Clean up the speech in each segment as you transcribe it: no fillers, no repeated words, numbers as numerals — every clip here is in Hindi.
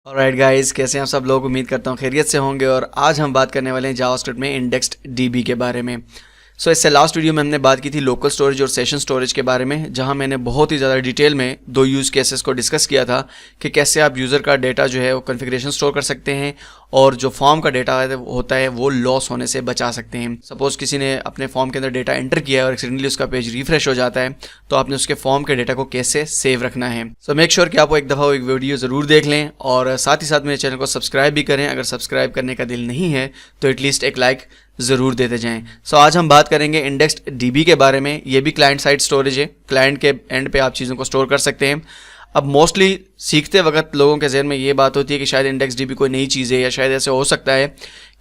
ऑलराइट गाइस, कैसे हैं आप सब लोग। उम्मीद करता हूँ खैरियत से होंगे। और आज हम बात करने वाले हैं जावास्क्रिप्ट में इंडेक्स्ड डीबी के बारे में। इससे लास्ट वीडियो में हमने बात की थी लोकल स्टोरेज और सेशन स्टोरेज के बारे में, जहां मैंने बहुत ही ज़्यादा डिटेल में दो यूज़ केसेस को डिस्कस किया था कि कैसे आप यूज़र का डेटा जो है वो कॉन्फ़िगरेशन स्टोर कर सकते हैं और जो फॉर्म का डेटा होता है वो लॉस होने से बचा सकते हैं। सपोज़ किसी ने अपने फॉर्म के अंदर डेटा एंटर किया है और एक्सीडेंटली उसका पेज रिफ्रेश हो जाता है, तो आपने उसके फॉर्म के डेटा को कैसे सेव रखना है। सो मेक श्योर कि आप एक दफ़ा एक वीडियो ज़रूर देख लें और साथ ही साथ मेरे चैनल को सब्सक्राइब भी करें। अगर सब्सक्राइब करने का दिल नहीं है तो एटलीस्ट एक लाइक ज़रूर देते जाएं। आज हम बात करेंगे इंडेक्स्ड डीबी के बारे में। ये भी क्लाइंट साइड स्टोरेज है, क्लाइंट के एंड पे आप चीज़ों को स्टोर कर सकते हैं। अब मोस्टली सीखते वक्त लोगों के जहन में ये बात होती है कि शायद इंडेक्स डीबी कोई नई चीज़ है, या शायद ऐसे हो सकता है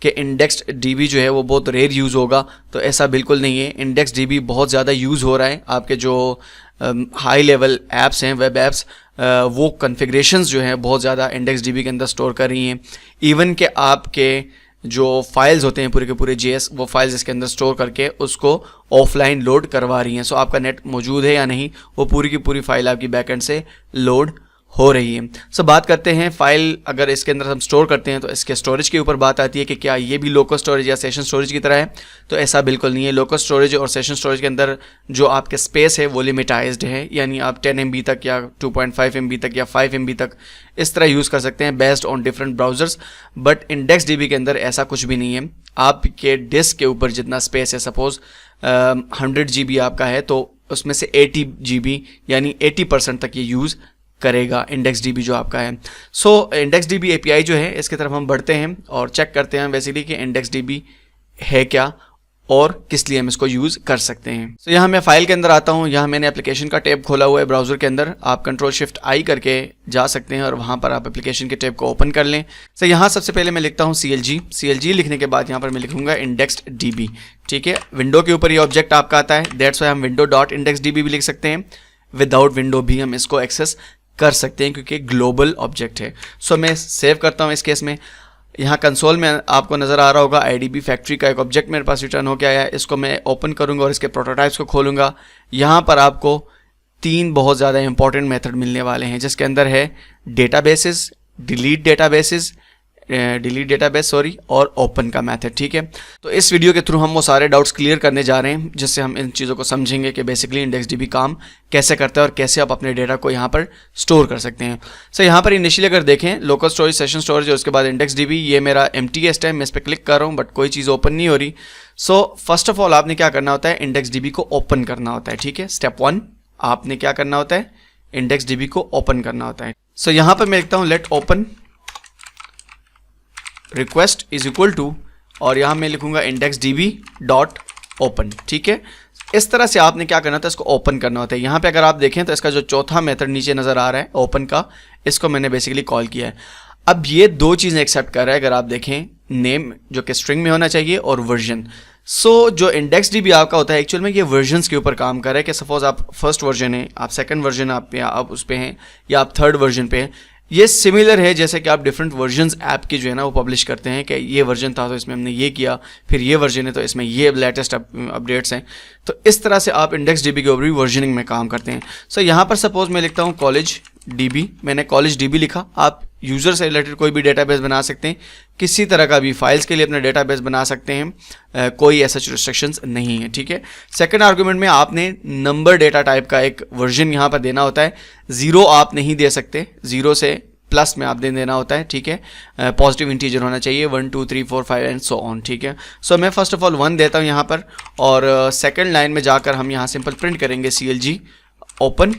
कि इंडेक्स्ड डीबी जो है वो बहुत रेयर यूज़ होगा। तो ऐसा बिल्कुल नहीं है। इंडेक्स डीबी बहुत ज़्यादा यूज़ हो रहा है। आपके जो हाई लेवल ऐप्स हैं, वेब ऐप्स, वो कन्फिग्रेशंस जो हैं बहुत ज़्यादा इंडेक्स डीबी के अंदर स्टोर कर रही हैं। इवन के आपके जो फाइल्स होते हैं पूरे के पूरे JS, वो फाइल्स इसके अंदर स्टोर करके उसको ऑफलाइन लोड करवा रही हैं। आपका नेट मौजूद है या नहीं, वो पूरी की पूरी फाइल आपकी बैकएंड से लोड हो रही है। बात करते हैं फाइल अगर इसके अंदर हम स्टोर करते हैं तो इसके स्टोरेज के ऊपर बात आती है कि क्या ये भी लोकल स्टोरेज या सेशन स्टोरेज की तरह है। तो ऐसा बिल्कुल नहीं है। लोकल स्टोरेज और सेशन स्टोरेज के अंदर जो आपके स्पेस है वो लिमिटाइज्ड है, यानी आप 10 MB तक या 2.5 MB तक या 5 MB तक इस तरह यूज़ कर सकते हैं based on different browsers. But index dB के अंदर ऐसा कुछ भी नहीं है। आपके डिस्क के ऊपर जितना स्पेस है, सपोज 100 GB आपका है, तो उसमें से 80 GB यानी 80% तक ये यूज़ करेगा इंडेक्स डीबी जो आपका है। इंडेक्स डीबी API जो है, इसकी तरफ हम बढ़ते हैं और चेक करते हैं बेसिकली कि इंडेक्स डीबी है क्या और किस लिए हम इसको यूज़ कर सकते हैं। यहाँ मैं फाइल के अंदर आता हूँ। यहाँ मैंने एप्लीकेशन का टैब खोला हुआ है ब्राउज़र के अंदर। आप Ctrl+Shift+I करके जा सकते हैं और वहाँ पर आप एप्लीकेशन के टैब को ओपन कर लें। यहाँ सबसे पहले मैं लिखता हूँ CLG लिखने के बाद यहाँ पर मैं लिखूँगा इंडेक्स्ड डीबी। ठीक है, विंडो के ऊपर ये ऑब्जेक्ट आपका आता है, दैट्स वाई हम window.indexdb भी लिख सकते हैं। विदाउट विंडो भी हम इसको एक्सेस कर सकते हैं क्योंकि ग्लोबल ऑब्जेक्ट है। मैं सेव करता हूँ। इस केस में यहाँ कंसोल में आपको नज़र आ रहा होगा IDB फैक्ट्री का एक ऑब्जेक्ट मेरे पास रिटर्न हो के आया है। इसको मैं ओपन करूँगा और इसके प्रोटोटाइप्स को खोलूँगा। यहाँ पर आपको 3 बहुत ज़्यादा इंपॉर्टेंट मेथड मिलने वाले हैं, जिसके अंदर है डेटाबेसेस, डिलीट डेटाबेस और ओपन का मेथड। ठीक है, तो इस वीडियो के थ्रू हम वो सारे डाउट्स क्लियर करने जा रहे हैं, जिससे हम इन चीज़ों को समझेंगे कि बेसिकली इंडेक्स डीबी काम कैसे करता है और कैसे आप अपने डेटा को यहाँ पर स्टोर कर सकते हैं। यहाँ पर इनिशियली अगर देखें लोकल स्टोरेज, सेशन स्टोरेज और उसके बाद इंडेक्स डीबी, ये मेरा एम्प्टी है। मैं इस पर क्लिक कर रहा हूँ बट कोई चीज़ ओपन नहीं हो रही। फर्स्ट ऑफ ऑल आपने क्या करना होता है, इंडेक्स डीबी को ओपन करना होता है। ठीक है, स्टेप 1 आपने क्या करना होता है, इंडेक्स डीबी को ओपन करना होता है। यहाँ पर मैं लिखता हूँ let open request is equal to, और यहाँ मैं लिखूंगा इंडेक्स डीबी डॉट ओपन। ठीक है, इस तरह से आपने क्या करना होता है, इसको ओपन करना होता है। यहाँ पे अगर आप देखें तो इसका जो चौथा मेथड नीचे नज़र आ रहा है ओपन का, इसको मैंने बेसिकली कॉल किया है। अब ये 2 चीज़ें एक्सेप्ट कर रहा है। अगर आप देखें नेम जो कि स्ट्रिंग में होना चाहिए और वर्जन। जो इंडेक्स डीबी आपका होता है एक्चुअल में ये वर्जन्स के ऊपर काम कर रहा है कि सपोज आप फर्स्ट वर्जन है, आप सेकंड वर्जन आप उस पे हैं, या आप थर्ड वर्जन पे हैं। ये सिमिलर है जैसे कि आप डिफरेंट वर्जन्स ऐप की जो है ना वो पब्लिश करते हैं कि ये वर्जन था तो इसमें हमने ये किया, फिर ये वर्जन है तो इसमें ये लेटेस्ट अपडेट्स हैं। तो इस तरह से आप इंडेक्स डीबी के ऊपर भी वर्जनिंग में काम करते हैं। यहाँ पर सपोज मैं लिखता हूँ कॉलेज डीबी, मैंने कॉलेज डीबी लिखा। आप यूज़र से रिलेटेड कोई भी डेटाबेस बना सकते हैं, किसी तरह का भी फाइल्स के लिए अपना डेटाबेस बना सकते हैं, कोई ऐसा रिस्ट्रिक्शंस नहीं है। ठीक है, सेकंड आर्गुमेंट में आपने नंबर डेटा टाइप का एक वर्जन यहाँ पर देना होता है। 0 आप नहीं दे सकते, 0 से प्लस में आप देना होता है। ठीक है, पॉजिटिव इंटीजर होना चाहिए, 1 2 3 4 5 एंड सो ऑन। ठीक है, मैं फर्स्ट ऑफ ऑल 1 देता हूँ यहाँ पर, और सेकंड लाइन में जाकर हम यहाँ सिंपल प्रिंट करेंगे CLG ओपन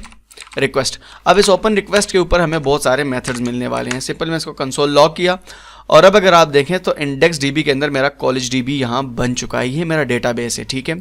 रिक्वेस्ट। अब इस ओपन रिक्वेस्ट के ऊपर हमें बहुत सारे मेथड्स मिलने वाले हैं। सिंपल मैं इसको कंसोल लॉग किया, और अब अगर आप देखें तो इंडेक्स डीबी के अंदर मेरा कॉलेज डीबी यहाँ बन चुका है। ये मेरा डेटाबेस है। ठीक है,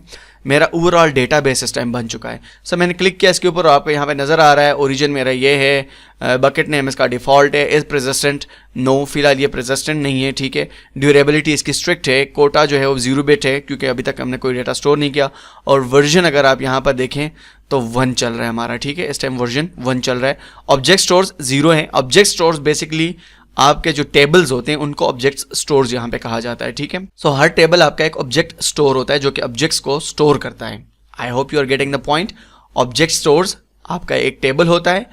मेरा ओवरऑल डेटाबेस इस टाइम बन चुका है। मैंने क्लिक किया इसके ऊपर, आपको यहाँ पे नज़र आ रहा है ओरिजिन मेरा ये है, बकेट नेम इसका डिफ़ॉल्ट है, इज़ प्रेसिस्टेंट नो, फिलहाल ये प्रेसिस्टेंट नहीं है। ठीक है, ड्यूरेबिलिटी इसकी स्ट्रिक्ट है, कोटा जो है वो 0 बिट है क्योंकि अभी तक हमने कोई डेटा स्टोर नहीं किया, और वर्जन अगर आप यहाँ पर देखें तो 1 चल रहा है हमारा। ठीक है, इस टाइम वर्जन 1 चल रहा है। ऑब्जेक्ट स्टोर्स 0 है। ऑब्जेक्ट स्टोर्स बेसिकली आपके जो टेबल्स होते हैं उनको ऑब्जेक्ट स्टोर्स यहाँ पे कहा जाता है। ठीक है, हर टेबल आपका एक ऑब्जेक्ट स्टोर होता है जो कि ऑब्जेक्ट्स को स्टोर करता है। I hope you are getting the point. Object stores आपका एक टेबल होता है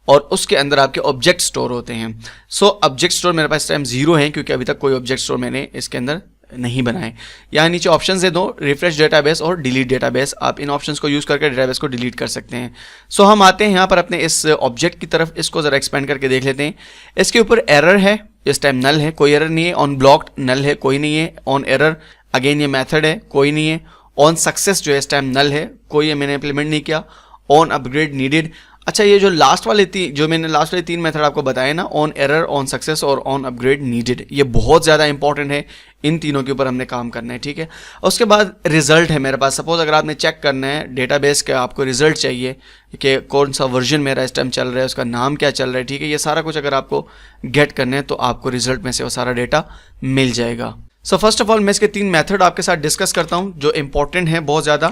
और उसके अंदर आपके ऑब्जेक्ट स्टोर होते हैं। सो ऑब्जेक्ट स्टोर मेरे पास इस टाइम 0 है क्योंकि अभी तक कोई ऑब्जेक्ट स्टोर मैंने इसके अंदर नहीं बनाए। यहाँ नीचे ऑप्शन है दो, रिफ्रेश डेटाबेस और डिलीट डेटाबेस। आप इन ऑप्शंस को यूज़ करके डेटाबेस को डिलीट कर सकते हैं। सो हम आते हैं यहाँ पर अपने इस ऑब्जेक्ट की तरफ, इसको ज़रा एक्सपेंड करके देख लेते हैं। इसके ऊपर एरर है, इस टाइम नल है, कोई एरर नहीं है। ऑन ब्लॉक्ड नल है, कोई नहीं है। ऑन एरर अगेन ये मेथड है, कोई नहीं है। ऑन सक्सेस जो है इस टाइम नल है, कोई है मैंने इंप्लीमेंट नहीं किया। ऑन अपग्रेड नीडेड, अच्छा ये जो लास्ट वाले जो मैंने लास्ट वाले 3 मेथड आपको बताए ना, ऑन एरर, ऑन सक्सेस और ऑन अपग्रेड नीडेड, ये बहुत ज़्यादा इंपॉर्टेंट है। इन तीनों के ऊपर हमने काम करना है, ठीक है। उसके बाद रिजल्ट है मेरे पास। सपोज अगर आपने चेक करना है डेटाबेस का, आपको रिजल्ट चाहिए कि कौन सा वर्जन मेरा इस टाइम चल रहा है, उसका नाम क्या चल रहा है, ठीक है। ये सारा कुछ अगर आपको गेट करना है तो आपको रिजल्ट में से वो सारा डेटा मिल जाएगा। सो फर्स्ट ऑफ ऑल मैं इसके 3 मेथड आपके साथ डिस्कस करता हूँ जो इंपॉर्टेंट है बहुत ज़्यादा।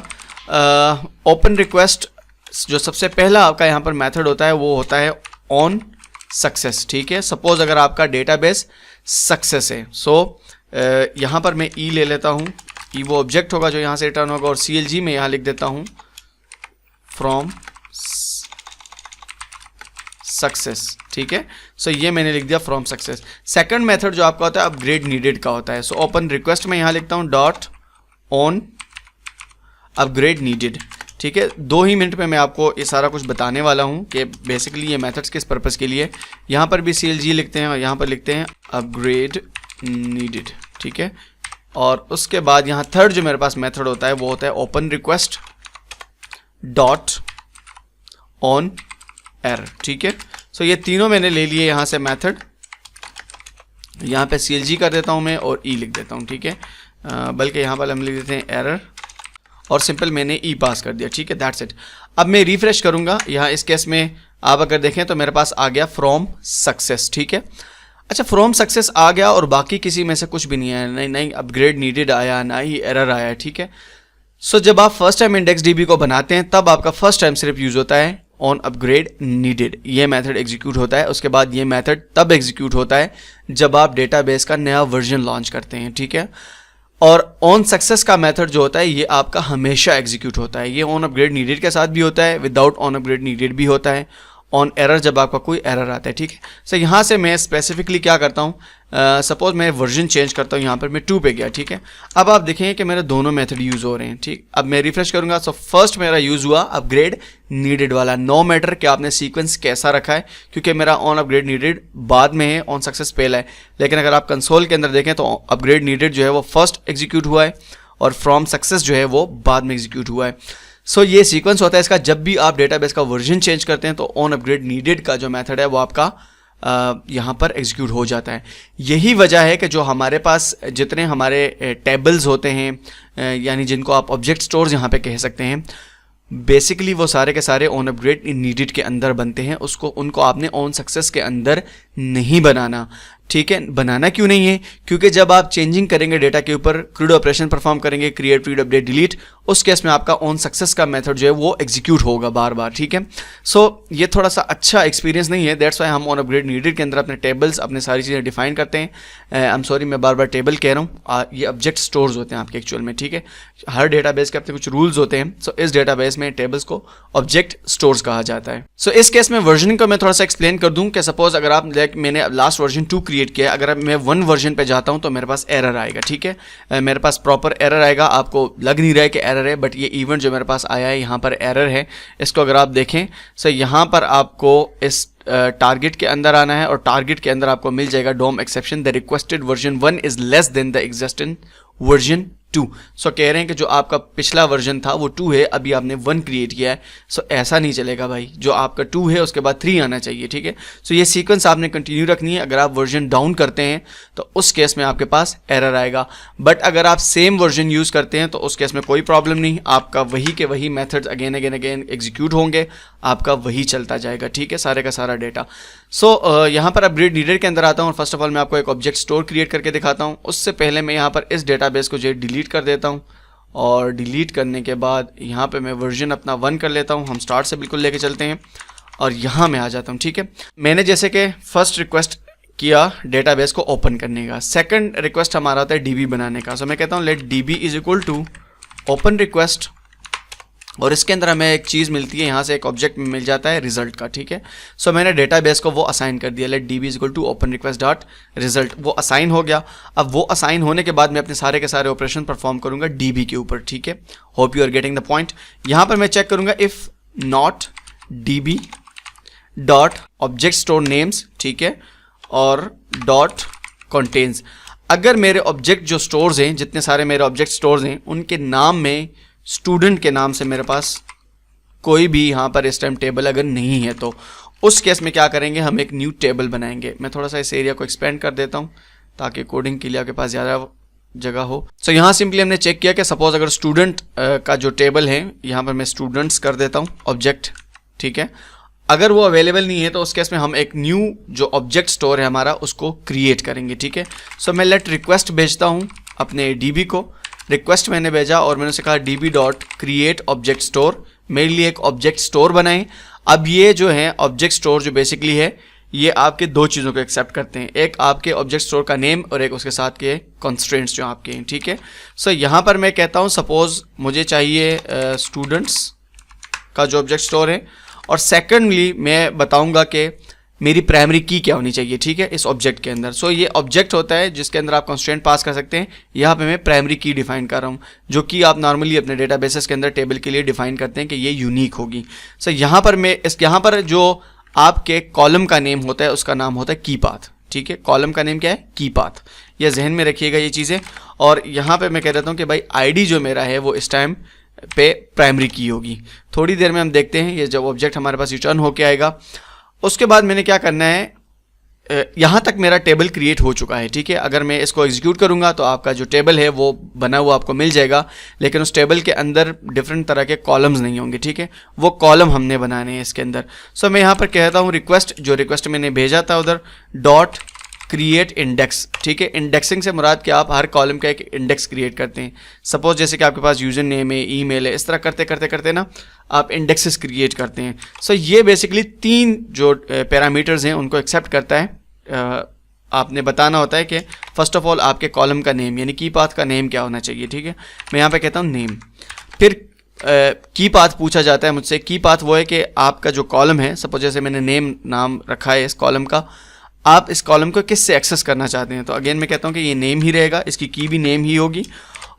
ओपन रिक्वेस्ट, जो सबसे पहला आपका यहाँ पर मेथड होता है वो होता है ऑन सक्सेस, ठीक है। सपोज अगर आपका डेटाबेस सक्सेस है, सो यहाँ पर मैं ई ले लेता हूँ। ई वो ऑब्जेक्ट होगा जो यहाँ से रिटर्न होगा, और CLG में यहाँ लिख देता हूँ फ्रॉम सक्सेस, ठीक है। सो ये मैंने लिख दिया फ्रॉम सक्सेस। सेकंड मेथड जो आपका होता है अपग्रेड नीडेड का होता है। सो ओपन रिक्वेस्ट में यहाँ लिखता हूँ डॉट ऑन अपग्रेड नीडेड, ठीक है। 2 ही मिनट में मैं आपको ये सारा कुछ बताने वाला हूँ कि बेसिकली ये मेथड्स किस पर्पस के लिए। यहाँ पर भी CLG लिखते हैं और यहाँ पर लिखते हैं अपग्रेड नीडेड, ठीक है। और उसके बाद यहाँ थर्ड जो मेरे पास मेथड होता है वो होता है open request dot on error, ठीक है। सो ये तीनों मैंने ले लिए यहाँ से मेथड। यहाँ पे CLG कर देता हूँ मैं और ई लिख देता हूँ, ठीक है। बल्कि यहाँ पर हम लिख देते हैं एरर और सिंपल मैंने ई पास कर दिया, ठीक है। That's it. अब मैं रिफ्रेश करूंगा। यहाँ इस केस में आप अगर देखें तो मेरे पास आ गया फ्रॉम सक्सेस, ठीक है। अच्छा, फ्रॉम सक्सेस आ गया और बाकी किसी में से कुछ भी नहीं आया, नहीं अपग्रेड नीडेड आया, ना ही एरर आया, ठीक है। सो जब आप फर्स्ट टाइम इंडेक्स DB को बनाते हैं तब आपका फर्स्ट टाइम सिर्फ यूज होता है ऑन अपग्रेड नीडेड, ये मेथड एग्जीक्यूट होता है। उसके बाद ये मेथड तब एग्जीक्यूट होता है जब आप डेटाबेस का नया वर्जन लॉन्च करते हैं, ठीक है। और ऑन सक्सेस का मेथड जो होता है ये आपका हमेशा एग्जीक्यूट होता है। ये ऑन अपग्रेड नीडेड के साथ भी होता है, विदाउट ऑन अपग्रेड नीडेड भी होता है, ऑन एरर जब आपका कोई एरर आता है, ठीक है। सो यहाँ से मैं स्पेसिफिकली क्या करता हूँ, सपोज मैं वर्जन चेंज करता हूँ, यहाँ पर मैं 2 पे गया, ठीक है। अब आप देखेंगे कि मेरे दोनों मेथड यूज़ हो रहे हैं, ठीक। अब मैं रिफ्रेश करूँगा। सो फर्स्ट मेरा यूज़ हुआ अपग्रेड नीडेड वाला। नो मैटर कि आपने सीक्वेंस कैसा रखा है, क्योंकि मेरा ऑन अपग्रेड नीडेड बाद में है, ऑन सक्सेस पहला है। लेकिन अगर आप कंसोल के अंदर देखें तो अपग्रेड नीडेड जो है वो फर्स्ट एग्जीक्यूट हुआ है और फ्रॉम सक्सेस जो है वो बाद में एग्जीक्यूट हुआ है। सो ये सीक्वेंस होता है इसका। जब भी आप डेटाबेस का वर्जन चेंज करते हैं तो ऑन अपग्रेड नीडेड का जो मेथड है वो आपका यहाँ पर एग्जीक्यूट हो जाता है। यही वजह है कि जो हमारे पास जितने हमारे टेबल्स होते हैं, यानी जिनको आप ऑब्जेक्ट स्टोर्स यहाँ पे कह सकते हैं, बेसिकली वो सारे के सारे ऑन अपग्रेड नीडेड के अंदर बनते हैं। उनको आपने ऑन सक्सेस के अंदर नहीं बनाना, ठीक है। बनाना क्यों नहीं है? क्योंकि जब आप चेंजिंग करेंगे डेटा के ऊपर, क्रूड ऑपरेशन परफॉर्म करेंगे, क्रिएट, रीड, अपडेट, डिलीट, उस केस में आपका ऑन सक्सेस का मेथड जो है वो एग्जीक्यूट होगा बार बार, ठीक है। सो ये थोड़ा सा अच्छा एक्सपीरियंस नहीं है, दैट्स वाई हम ऑन अपग्रेड नीडेड के अंदर अपने टेबल्स, अपने सारी चीज़ें डिफाइन करते हैं। आई एम सॉरी, मैं बार बार टेबल कह रहा हूँ, ये ऑब्जेक्ट स्टोर्स होते हैं आपके एक्चुअल में, ठीक है। हर डेटाबेस के अपने कुछ रूल्स होते हैं। सो इस डेटाबेस में टेबल्स को ऑब्जेक्ट स्टोर्स कहा जाता है। सो इस केस में वर्जनिंग को मैं थोड़ा सा एक्सप्लेन कर दूं कि सपोज अगर आप मैंने लास्ट वर्जन 2 क्रिएट किया है, अगर मैं 1 वर्जन पे जाता हूं तो मेरे पास एरर आएगा, ठीक है। मेरे पास प्रॉपर एरर आएगा। आपको लग नहीं रहा है कि एरर है, बट ये इवेंट जो मेरे पास आया है यहाँ पर एरर है। इसको अगर आप देखें, सो यहाँ पर आपको इस टारगेट के अंदर आना है और टारगेट के अंदर आपको मिल जाएगा DOM exception, the requested version 1 is less than the existing version 2। So कह रहे हैं कि जो आपका पिछला वर्जन था वो 2 है, अभी आपने 1 क्रिएट किया है। सो ऐसा नहीं चलेगा भाई, जो आपका 2 है उसके बाद 3 आना चाहिए, ठीक है। सो ये सीक्वेंस आपने कंटिन्यू रखनी है। अगर आप वर्जन डाउन करते हैं तो उस केस में आपके पास एरर आएगा, बट अगर आप सेम वर्जन यूज़ करते हैं तो उस केस में कोई प्रॉब्लम नहीं, आपका वही के वही मेथड्स अगेन एग्जीक्यूट होंगे, आपका वही चलता जाएगा, ठीक है, सारे का सारा डेटा। सो यहाँ पर अपग्रेड नीडेड के अंदर आता हूँ। फर्स्ट ऑफ ऑल मैं आपको एक ऑब्जेक्ट स्टोर क्रिएट करके दिखाता हूँ। उससे पहले मैं यहाँ पर इस डेटाबेस को जो डिलीट कर देता हूँ, और डिलीट करने के बाद यहाँ पे मैं वर्जन अपना 1 कर लेता हूँ। हम स्टार्ट से बिल्कुल लेके चलते हैं और यहाँ मैं आ जाता हूँ, ठीक है। मैंने जैसे कि फर्स्ट रिक्वेस्ट किया डेटाबेस को ओपन करने का, सेकंड रिक्वेस्ट हमारा होता है DB बनाने का। सो मैं कहता हूँ let DB is equal to open request और इसके अंदर हमें एक चीज़ मिलती है, यहाँ से एक ऑब्जेक्ट मिल जाता है रिजल्ट का, ठीक है। सो मैंने डेटाबेस को वो असाइन कर दिया, let db is equal to open request dot result, वो असाइन हो गया। अब वो असाइन होने के बाद मैं अपने सारे के सारे ऑपरेशन परफॉर्म करूंगा db के ऊपर, ठीक है। Hope you are getting the point. यहाँ पर मैं चेक करूंगा if not db dot object store names, ठीक है, और डॉट कंटेन्स। अगर मेरे ऑब्जेक्ट जो स्टोर्स हैं, जितने सारे मेरे ऑब्जेक्ट स्टोर्स हैं, उनके नाम में स्टूडेंट के नाम से मेरे पास कोई भी यहाँ पर इस टाइम टेबल अगर नहीं है, तो उस केस में क्या करेंगे, हम एक न्यू टेबल बनाएंगे। मैं थोड़ा सा इस एरिया को एक्सपेंड कर देता हूँ ताकि कोडिंग के लिए आपके पास ज़्यादा जगह हो। सो यहाँ सिंपली हमने चेक किया कि सपोज अगर स्टूडेंट का जो टेबल है, यहाँ पर मैं स्टूडेंट्स कर देता हूँ ऑब्जेक्ट, ठीक है। अगर वो अवेलेबल नहीं है तो उस केस में हम एक न्यू जो ऑब्जेक्ट स्टोर है हमारा उसको क्रिएट करेंगे, ठीक है। सो मैं लेट रिक्वेस्ट भेजता हूँ अपने db को। रिक्वेस्ट मैंने भेजा और मैंने उसे कहा db dot create object store, मेरे लिए एक ऑब्जेक्ट स्टोर बनाएं। अब ये जो है ऑब्जेक्ट स्टोर जो बेसिकली है, ये आपके दो चीज़ों को एक्सेप्ट करते हैं, एक आपके ऑब्जेक्ट स्टोर का नेम और एक उसके साथ के कंस्ट्रेंट्स जो आपके हैं, ठीक है। सो यहाँ पर मैं कहता हूँ सपोज मुझे चाहिए स्टूडेंट्स का जो ऑब्जेक्ट स्टोर है, और सेकेंडली मैं बताऊंगा कि मेरी प्राइमरी की क्या होनी चाहिए, ठीक है, इस ऑब्जेक्ट के अंदर। सो ये ऑब्जेक्ट होता है जिसके अंदर आप कंस्ट्रेंट पास कर सकते हैं। यहाँ पे मैं प्राइमरी की डिफाइन कर रहा हूँ, जो कि आप नॉर्मली अपने डेटाबेसेस के अंदर टेबल के लिए डिफाइन करते हैं कि ये यूनिक होगी। सो यहाँ पर मैं यहाँ पर जो आपके कॉलम का नेम होता है उसका नाम होता है की पाथ, ठीक है। कॉलम का नेम क्या है, की पाथ, ये जहन में रखिएगा ये चीज़ें। और यहाँ पर मैं कह देता हूँ कि भाई ID जो मेरा है वो इस टाइम पे प्राइमरी की होगी। थोड़ी देर में हम देखते हैं ये जब ऑब्जेक्ट हमारे पास रिटर्न होके आएगा, उसके बाद मैंने क्या करना है, यहाँ तक मेरा टेबल क्रिएट हो चुका है, ठीक है। अगर मैं इसको एग्जीक्यूट करूँगा तो आपका जो टेबल है वो बना हुआ आपको मिल जाएगा, लेकिन उस टेबल के अंदर डिफरेंट तरह के कॉलम्स नहीं होंगे, ठीक है। वो कॉलम हमने बनाने हैं इसके अंदर। सो मैं यहाँ पर कहता हूँ रिक्वेस्ट, जो रिक्वेस्ट मैंने भेजा था उधर डॉट क्रिएट इंडेक्स, ठीक है। इंडेक्सिंग से मुराद कि आप हर कॉलम का एक इंडेक्स क्रिएट करते हैं। सपोज जैसे कि आपके पास यूजर नेम है, ईमेल है, इस तरह करते करते करते ना आप इंडेक्सेस क्रिएट करते हैं। सो ये बेसिकली 3 जो पैरामीटर्स हैं उनको एक्सेप्ट करता है। आपने बताना होता है कि फर्स्ट ऑफ ऑल आपके कॉलम का नेम यानी की पाथ का नेम क्या होना चाहिए, ठीक है। मैं यहाँ पे कहता हूँ नेम, फिर की पाथ पूछा जाता है मुझसे। की पाथ वो है कि आपका जो कॉलम है, सपोज जैसे मैंने नेम नाम रखा है इस कॉलम का, आप इस कॉलम को किस से एक्सेस करना चाहते हैं। तो अगेन मैं कहता हूँ कि ये नेम ही रहेगा, इसकी की भी नेम ही होगी।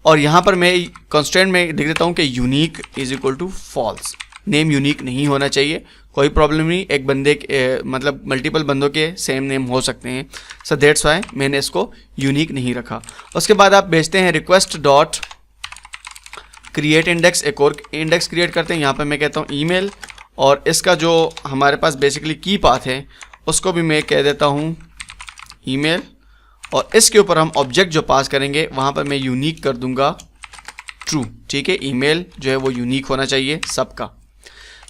और यहाँ पर मैं कंस्ट्रेंट में लिख देता हूँ कि unique is equal to false, name unique नहीं होना चाहिए, कोई प्रॉब्लम नहीं, एक बंदे मतलब मल्टीपल बंदों के सेम नेम हो सकते हैं। सो दैट्स वाई मैंने इसको यूनिक नहीं रखा। उसके बाद आप भेजते हैं रिक्वेस्ट डॉट क्रिएट इंडेक्स, एक और इंडेक्स क्रिएट करते हैं। यहाँ पर मैं कहता हूँ ईमेल, और इसका जो हमारे पास बेसिकली की पाथ है उसको भी मैं कह देता हूँ ईमेल, और इसके ऊपर हम ऑब्जेक्ट जो पास करेंगे वहाँ पर मैं यूनिक कर दूंगा ट्रू, ठीक है। ईमेल जो है वो यूनिक होना चाहिए सबका।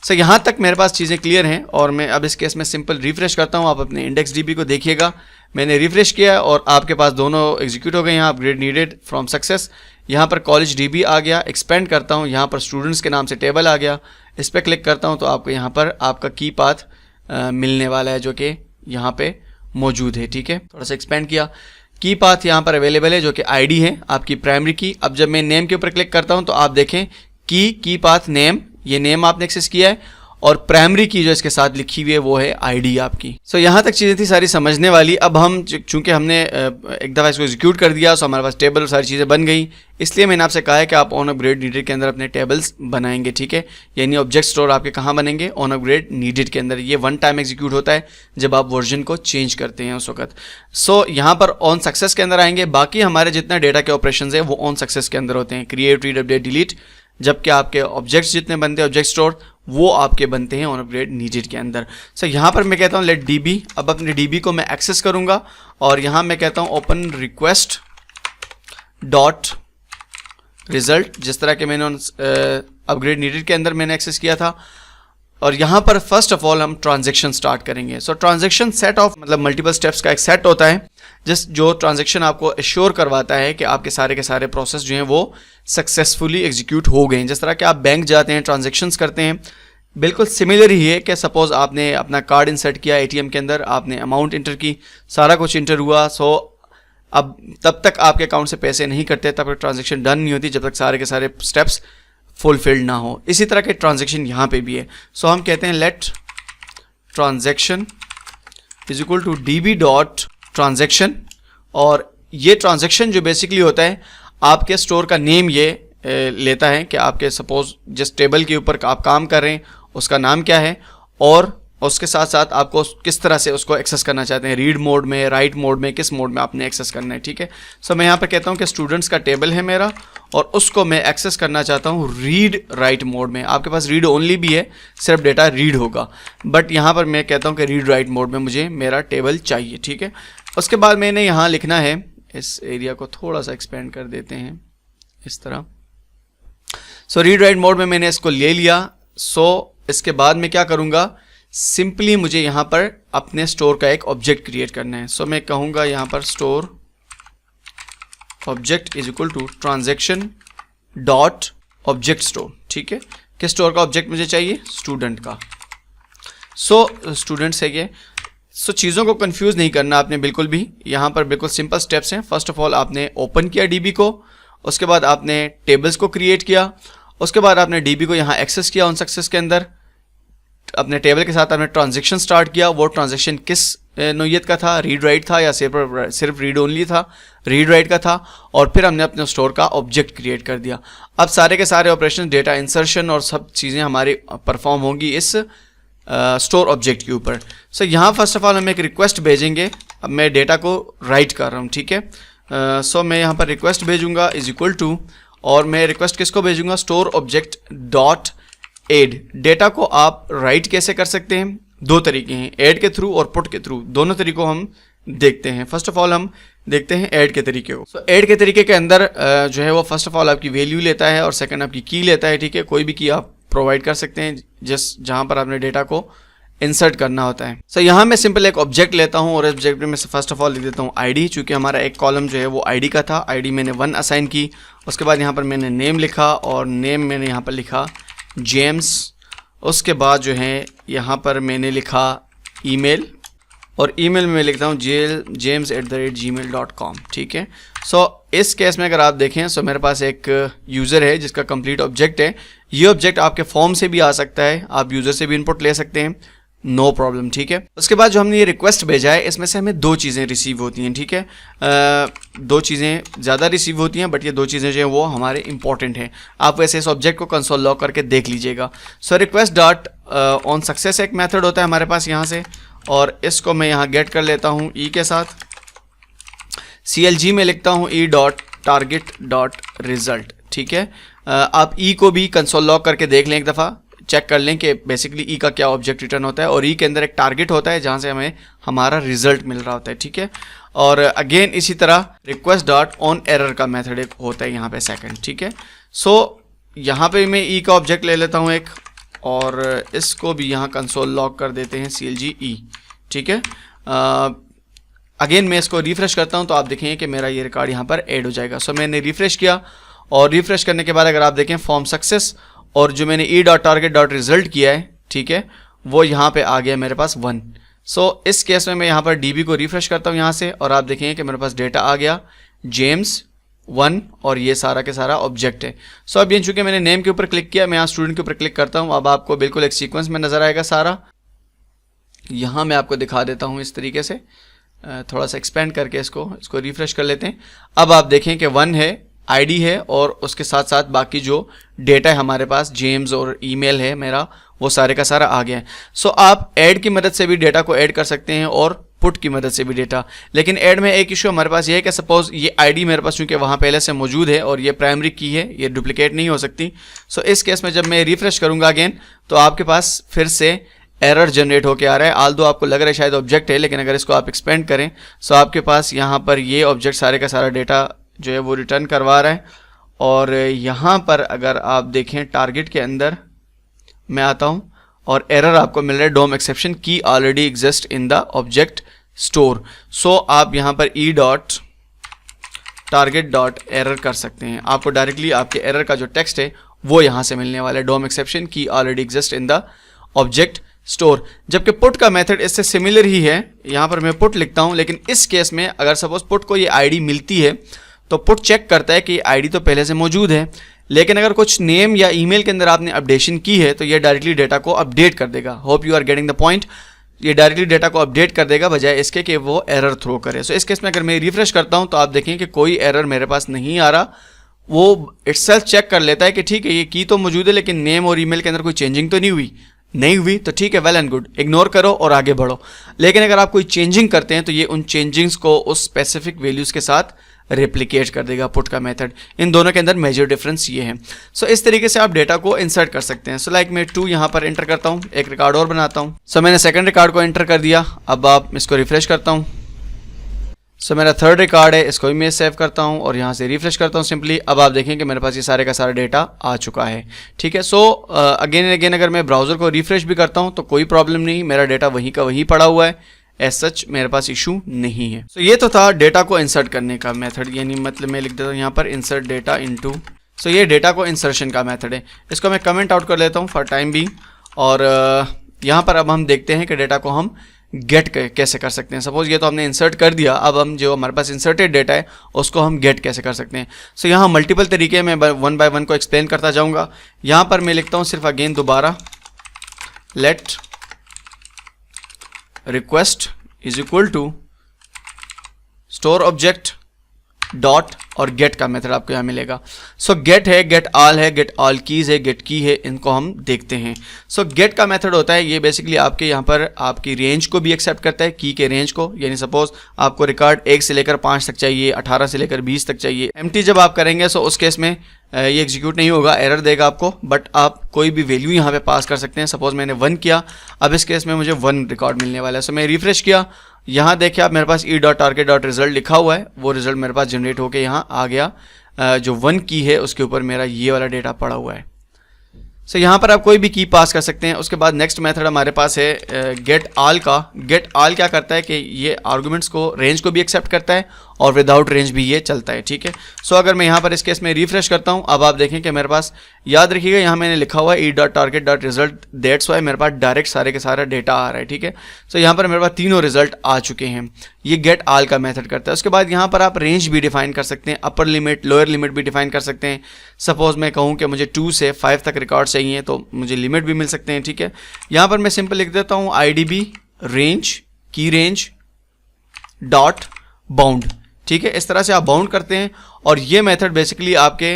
सो यहाँ तक मेरे पास चीज़ें क्लियर हैं, और मैं अब इस केस में सिंपल रिफ्रेश करता हूँ। आप अपने इंडेक्स DB को देखिएगा, मैंने रिफ्रेश किया और आपके पास दोनों एग्जीक्यूट हो गए। यहाँ अपग्रेड नीडेड फ्रॉम सक्सेस, यहाँ पर कॉलेज DB आ गया। एक्सपेंड करता हूँ, यहाँ पर स्टूडेंट्स के नाम से टेबल आ गया। इस पर क्लिक करता हूँ तो आपको यहाँ पर आपका की पाथ मिलने वाला है जो कि यहाँ पे मौजूद है, ठीक है। थोड़ा सा एक्सपेंड किया, की पाथ यहाँ पर अवेलेबल है जो कि ID है आपकी प्राइमरी की। अब जब मैं नेम के ऊपर क्लिक करता हूँ तो आप देखें की पाथ नेम, ये नेम आपने एक्सेस किया है, और प्राइमरी की जो इसके साथ लिखी हुई है वो है ID आपकी। सो यहाँ तक चीज़ें थी सारी समझने वाली। अब हम चूंकि हमने एक दफ़ा इसको एग्जीक्यूट कर दिया तो हमारे पास टेबल सारी चीज़ें बन गई, इसलिए मैंने आपसे कहा है कि आप ऑन अपग्रेड नीडेड के अंदर अपने टेबल्स बनाएंगे, ठीक है। यानी ऑब्जेक्ट स्टोर आपके कहाँ बनेंगे, ऑन अपग्रेड नीडेड के अंदर। ये वन टाइम एग्जीक्यूट होता है जब आप वर्जन को चेंज करते हैं उस वक्त। सो यहाँ पर ऑन सक्सेस के अंदर आएंगे। बाकी हमारे जितना डेटा के ऑपरेशन है वो ऑन सक्सेस के अंदर होते हैं, क्रिएट, रीड, अपडेट, डिलीट। जबकि आपके ऑब्जेक्ट्स जितने बनते हैं ऑब्जेक्ट स्टोर वो आपके बनते हैं ऑन अपग्रेड नीडेड के अंदर। सो यहाँ पर मैं कहता हूँ लेट DB, अब अपने DB को मैं एक्सेस करूँगा और यहाँ मैं कहता हूँ ओपन रिक्वेस्ट डॉट रिजल्ट, जिस तरह के मैंने अपग्रेड नीडेड के अंदर मैंने एक्सेस किया था। और यहाँ पर फर्स्ट ऑफ ऑल हम ट्रांजेक्शन स्टार्ट करेंगे। सो ट्रांजेक्शन सेट ऑफ मतलब मल्टीपल स्टेप्स का एक सेट होता है जो ट्रांजेक्शन आपको एश्योर करवाता है कि आपके सारे के सारे प्रोसेस जो हैं वो सक्सेसफुली एग्जीक्यूट हो गए हैं। जिस तरह कि आप बैंक जाते हैं, ट्रांजेक्शंस करते हैं, बिल्कुल सिमिलर ही है कि सपोज आपने अपना कार्ड इंसर्ट किया ATM के अंदर, आपने अमाउंट इंटर की, सारा कुछ इंटर हुआ। सो अब तब तक आपके अकाउंट से पैसे नहीं कटते, तब तक ट्रांजेक्शन डन नहीं होती जब तक सारे के सारे स्टेप्स फुलफिल्ड ना हो। इसी तरह के ट्रांजेक्शन यहाँ पे भी है। सो हम कहते हैं let transaction is equal to db dot transaction, और ये ट्रांजेक्शन जो बेसिकली होता है आपके स्टोर का नेम ये लेता है कि आपके सपोज जिस टेबल के ऊपर आप काम कर रहे हैं उसका नाम क्या है, और उसके साथ साथ आपको किस तरह से उसको एक्सेस करना चाहते हैं, रीड मोड में, राइट मोड में, किस मोड में आपने एक्सेस करना है। ठीक है, सो मैं यहाँ पर कहता हूँ कि स्टूडेंट्स का टेबल है मेरा और उसको मैं एक्सेस करना चाहता हूँ रीड राइट मोड में। आपके पास रीड ओनली भी है, सिर्फ डेटा रीड होगा, बट यहाँ पर मैं कहता हूँ कि रीड राइट मोड में मुझे मेरा टेबल चाहिए। ठीक है, उसके बाद मैंने यहाँ लिखना है, इस एरिया को थोड़ा सा एक्सपेंड कर देते हैं इस तरह। सो रीड राइट मोड में मैंने इसको ले लिया। सो इसके बाद मैं क्या करूँगा, सिंपली मुझे यहाँ पर अपने स्टोर का एक ऑब्जेक्ट क्रिएट करना है। सो मैं कहूँगा यहाँ पर store object is equal to transaction dot object store. ठीक है, किस स्टोर का ऑब्जेक्ट मुझे चाहिए, स्टूडेंट का। सो स्टूडेंट्स है ये। सो चीज़ों को कंफ्यूज नहीं करना आपने बिल्कुल भी, यहाँ पर बिल्कुल सिंपल स्टेप्स हैं। फर्स्ट ऑफ ऑल आपने ओपन किया डीबी को, उसके बाद आपने टेबल्स को क्रिएट किया, उसके बाद आपने डीबी को यहाँ एक्सेस किया ऑन सक्सेस के अंदर, अपने टेबल के साथ आपने ट्रांजेक्शन स्टार्ट किया। वो ट्रांजेक्शन किस नोयत का था, रीड राइट था या सिर्फ रीड ओनली था, रीड राइट का था, और फिर हमने अपने स्टोर का ऑब्जेक्ट क्रिएट कर दिया। अब सारे के सारे ऑपरेशन, डेटा इंसर्शन और सब चीज़ें हमारी परफॉर्म होंगी इस स्टोर ऑब्जेक्ट के ऊपर। सो यहाँ फर्स्ट ऑफ ऑल हम एक रिक्वेस्ट भेजेंगे। अब मैं डेटा को राइट कर रहा हूँ। ठीक है, सो मैं यहाँ पर रिक्वेस्ट भेजूँगा इज इक्वल टू, और मैं रिक्वेस्ट किसको भेजूँगा, store object dot add. Data को आप राइट कैसे कर सकते हैं, दो तरीके हैं, ऐड के थ्रू और पुट के थ्रू। दोनों तरीकों हम देखते हैं। फर्स्ट ऑफ ऑल हम देखते हैं ऐड के तरीके को। सो ऐड के तरीके के अंदर जो है वो फर्स्ट ऑफ ऑल आपकी वैल्यू लेता है और सेकंड आपकी की लेता है। ठीक है, कोई भी की आप प्रोवाइड कर सकते हैं जहाँ पर आपने डेटा को इंसर्ट करना होता है। सो यहाँ मैं सिंपल एक ऑब्जेक्ट लेता हूँ और ऑब्जेक्ट में फर्स्ट ऑफ ऑल लिख देता हूँ आईडी, चूँकि हमारा एक कॉलम जो है वो आईडी का था। आईडी मैंने 1 असाइन की। उसके बाद यहाँ पर मैंने नेम लिखा और नेम मैंने यहाँ पर लिखा जेम्स। उसके बाद जो है यहाँ पर मैंने लिखा ईमेल, और ईमेल में मैं लिखता हूँ james@gmail.com। ठीक है, सो इस केस में अगर आप देखें, सो मेरे पास एक यूज़र है जिसका कंप्लीट ऑब्जेक्ट है। ये ऑब्जेक्ट आपके फॉर्म से भी आ सकता है, आप यूज़र से भी इनपुट ले सकते हैं, नो प्रॉब्लम। ठीक है, उसके बाद जो हमने ये रिक्वेस्ट भेजा है इसमें से हमें 2 चीज़ें रिसीव होती हैं। ठीक है, 2 चीज़ें ज़्यादा रिसीव होती हैं, बट ये 2 चीज़ें जो हैं वो हमारे इंपॉर्टेंट हैं। आप वैसे इस ऑब्जेक्ट को कंसोल लॉग करके देख लीजिएगा। So request dot on success एक मेथड होता है हमारे पास यहाँ से, और इसको मैं यहाँ गेट कर लेता हूँ ई के साथ। CLG में लिखता हूँ ई डॉट टारगेट डॉट रिजल्ट। ठीक है, आप ई को भी कंसोल लॉग करके देख लें, एक दफ़ा चेक कर लें कि बेसिकली ई का क्या ऑब्जेक्ट रिटर्न होता है, और ई के अंदर एक टारगेट होता है जहाँ से हमें हमारा रिजल्ट मिल रहा होता है। ठीक है, और अगेन इसी तरह रिक्वेस्ट डॉट ऑन एरर का मेथड एक होता है यहाँ पे सेकंड। ठीक है, सो यहाँ पे मैं ई का ऑब्जेक्ट ले लेता हूँ एक, और इसको भी यहाँ कंसोल लॉग कर देते हैं CLG ई। ठीक है, अगेन मैं इसको रिफ्रेश करता हूँ तो आप देखेंगे कि मेरा ये रिकॉर्ड यहाँ पर ऐड हो जाएगा। सो मैंने रिफ्रेश किया, और रिफ्रेश करने के बाद अगर आप देखें फॉर्म सक्सेस, और जो मैंने ई डॉट टारगेट डॉट रिजल्ट किया है, ठीक है, वो यहाँ पे आ गया मेरे पास 1। सो इस केस में मैं यहाँ पर डीबी को रिफ्रेश करता हूँ यहाँ से, और आप देखेंगे कि मेरे पास डेटा आ गया जेम्स 1, और ये सारा के सारा ऑब्जेक्ट है। सो अब ये चूँकि मैंने नेम के ऊपर क्लिक किया, मैं यहाँ स्टूडेंट के ऊपर क्लिक करता हूँ। अब आपको बिल्कुल एक सीक्वेंस में नज़र आएगा सारा। यहाँ मैं आपको दिखा देता हूँ इस तरीके से, थोड़ा सा एक्सपेंड करके इसको रिफ्रेश कर लेते हैं। अब आप देखें कि 1 है, आईडी है, और उसके साथ साथ बाकी जो डेटा है हमारे पास, जेम्स और ईमेल है मेरा, वो सारे का सारा आ गया है। सो आप ऐड की मदद से भी डेटा को ऐड कर सकते हैं और पुट की मदद से भी डेटा। लेकिन ऐड में एक इशू हमारे पास ये है कि सपोज ये आईडी मेरे पास चूँकि वहाँ पहले से मौजूद है और ये प्राइमरी की है, ये डुप्लीकेट नहीं हो सकती। सो इस केस में जब मैं रिफ्रेश करूँगा अगेन, तो आपके पास फिर से एरर जनरेट होके आ रहा है। आल दो आपको लग रहा है शायद ऑब्जेक्ट है, लेकिन अगर इसको आप एक्सपेंड करें, सो आपके पास यहाँ पर ये ऑब्जेक्ट सारे का सारा डेटा जो है वो रिटर्न करवा रहा है। और यहाँ पर अगर आप देखें टारगेट के अंदर मैं आता हूँ, और एरर आपको मिल रहा है डोम एक्सेप्शन की already exist in the object store. So आप यहाँ पर E dot target dot error कर सकते हैं। आपको डायरेक्टली आपके एरर का जो टेक्स्ट है वो यहाँ से मिलने वाला है, डोम एक्सेप्शन की already exist in the object store. जबकि पुट का मेथड इससे सिमिलर ही है। यहाँ पर मैं पुट लिखता हूँ, लेकिन इस केस में अगर सपोज पुट को ये आईडी मिलती है तो पुट चेक करता है कि आईडी तो पहले से मौजूद है, लेकिन अगर कुछ नेम या ईमेल के अंदर आपने अपडेशन की है तो ये डायरेक्टली डेटा को अपडेट कर देगा। Hope you are getting the point. ये डायरेक्टली डेटा को अपडेट कर देगा बजाय इसके कि वो एरर थ्रो करे। सो इस केस में अगर मैं रिफ्रेश करता हूँ तो आप देखें कि कोई एरर मेरे पास नहीं आ रहा। वो इटसेल्फ चेक कर लेता है कि ठीक है ये की तो मौजूद है लेकिन नेम और ईमेल के अंदर कोई चेंजिंग तो नहीं हुई तो ठीक है, वेल एंड गुड, इग्नोर करो और आगे बढ़ो। लेकिन अगर आप कोई चेंजिंग करते हैं तो ये उन चेंजिंग्स को उस स्पेसिफिक वैल्यूज़ के साथ रेप्लिकेट कर देगा पुट का मेथड। इन दोनों के अंदर मेजर डिफरेंस ये है। सो इस तरीके से आप डेटा को इंसर्ट कर सकते हैं। सो लाइक मैं 2 यहाँ पर एंटर करता हूँ, एक रिकॉर्ड और बनाता हूँ। सो मैंने सेकंड रिकॉर्ड को एंटर कर दिया। अब आप इसको रिफ्रेश करता हूँ। सो मेरा थर्ड रिकॉर्ड है, इसको भी मैं सेव करता हूँ और यहाँ से रिफ्रेश करता हूँ सिंपली। अब आप देखें कि मेरे पास ये सारे का सारा डेटा आ चुका है। ठीक है। सो अगेन एंड अगेन अगर मैं ब्राउज़र को रिफ्रेश भी करता हूँ तो कोई प्रॉब्लम नहीं, मेरा डेटा वहीं का वहीं पड़ा हुआ है। एज सच मेरे पास इशू नहीं है। सो ये तो था डेटा को इंसर्ट करने का मेथड, यानी मतलब मैं लिख देता हूँ यहाँ पर इंसर्ट डेटा इनटू। सो ये डेटा को इंसर्शन का मेथड है। इसको मैं कमेंट आउट कर लेता हूँ फॉर टाइम बीइंग। और यहाँ पर अब हम देखते हैं कि डेटा को हम गेट कैसे कर सकते हैं। सपोज ये तो हमने इंसर्ट कर दिया, अब हम जो हमारे पास इंसर्टेड डेटा है उसको हम गेट कैसे कर सकते हैं। सो यहाँ मल्टीपल तरीके मैं वन बाय वन को एक्सप्लेन करता जाऊँगा। यहाँ पर मैं लिखता हूँ सिर्फ अगेन दोबारा let request is equal to store object dot और गेट का मेथड आपको यहाँ मिलेगा। सो गेट है, गेट ऑल है, गेट ऑल कीज है, गेट की है, इनको हम देखते हैं। सो गेट का मेथड होता है ये बेसिकली आपके यहाँ पर आपकी रेंज को भी एक्सेप्ट करता है, की के रेंज को। यानी सपोज आपको रिकॉर्ड 1 से लेकर 5 तक चाहिए, 18 से लेकर 20 तक चाहिए। एम्प्टी जब आप करेंगे सो उस केस में ये एग्जीक्यूट नहीं होगा, एरर देगा आपको। बट आप कोई भी वैल्यू यहाँ पे पास कर सकते हैं। सपोज मैंने 1 किया, अब इस केस में मुझे 1 रिकॉर्ड मिलने वाला है। सो मैं रिफ्रेश किया, यहाँ देखिए आप मेरे पास e.target.result लिखा हुआ है, वो रिजल्ट मेरे पास जनरेट होके यहाँ आ गया। जो 1 की है उसके ऊपर मेरा ये वाला डेटा पड़ा हुआ है। सो यहाँ पर आप कोई भी की पास कर सकते हैं। उसके बाद नेक्स्ट मेथड हमारे पास है गेट ऑल का। गेट ऑल क्या करता है कि ये आर्गुमेंट्स को, रेंज को भी एक्सेप्ट करता है और विदाउट रेंज भी ये चलता है। ठीक है। सो अगर मैं यहाँ पर इस केस में रिफ्रेश करता हूँ, अब आप देखें कि मेरे पास, याद रखिएगा यहाँ मैंने लिखा हुआ है e.target.result, दैट्स वाई मेरे पास डायरेक्ट सारे के सारा डेटा आ रहा है। ठीक है। सो यहाँ पर मेरे पास तीनों रिजल्ट आ चुके हैं। ये गेट ऑल का मेथड करता है। उसके बाद यहाँ पर आप रेंज भी डिफाइन कर सकते हैं, अपर लिमिट लोअर लिमिट भी डिफाइन कर सकते हैं। सपोज मैं कहूँ कि मुझे 2 से 5 तक रिकॉर्ड चाहिए तो मुझे लिमिट भी मिल सकते हैं। ठीक है। यहाँ पर मैं सिंपल लिख देता हूँ IDB रेंज की रेंज डॉट बाउंड। ठीक है। इस तरह से आप बाउंड करते हैं और ये मेथड बेसिकली आपके